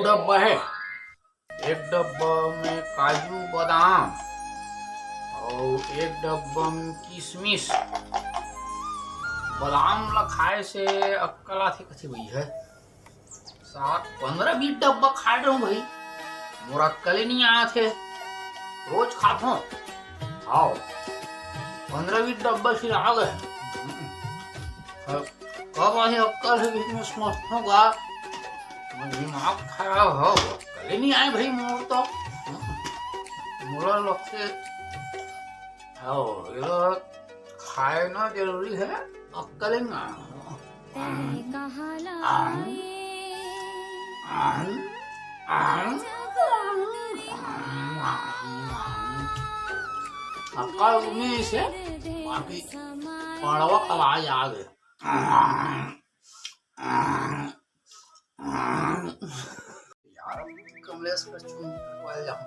दो डब्बा है। एक डब्बा में काजू बादाम और एक डब्बा में किशमिश। बादाम ला खाए से अक्कल आथे कथे भाई है। 7-15-20 डब्बा खा रहा हूँ भाई, मोरा अक्कल ही नहीं आया थे। रोज खाता हूँ। आओ 15-20 डब्बा फिर आ गए। कब आए अक्कल है बीच में समझता होगा। दिमाग खराब हो, अक्कल ही नहीं आए भाई मोर तो। मोरा लगते ये खाए ना जरूरी है, अक्कल ही ना। अक्कल में से बाकी पड़वा आवाज आ गए। यार कमलेश पर चून कटवाए जाऊं।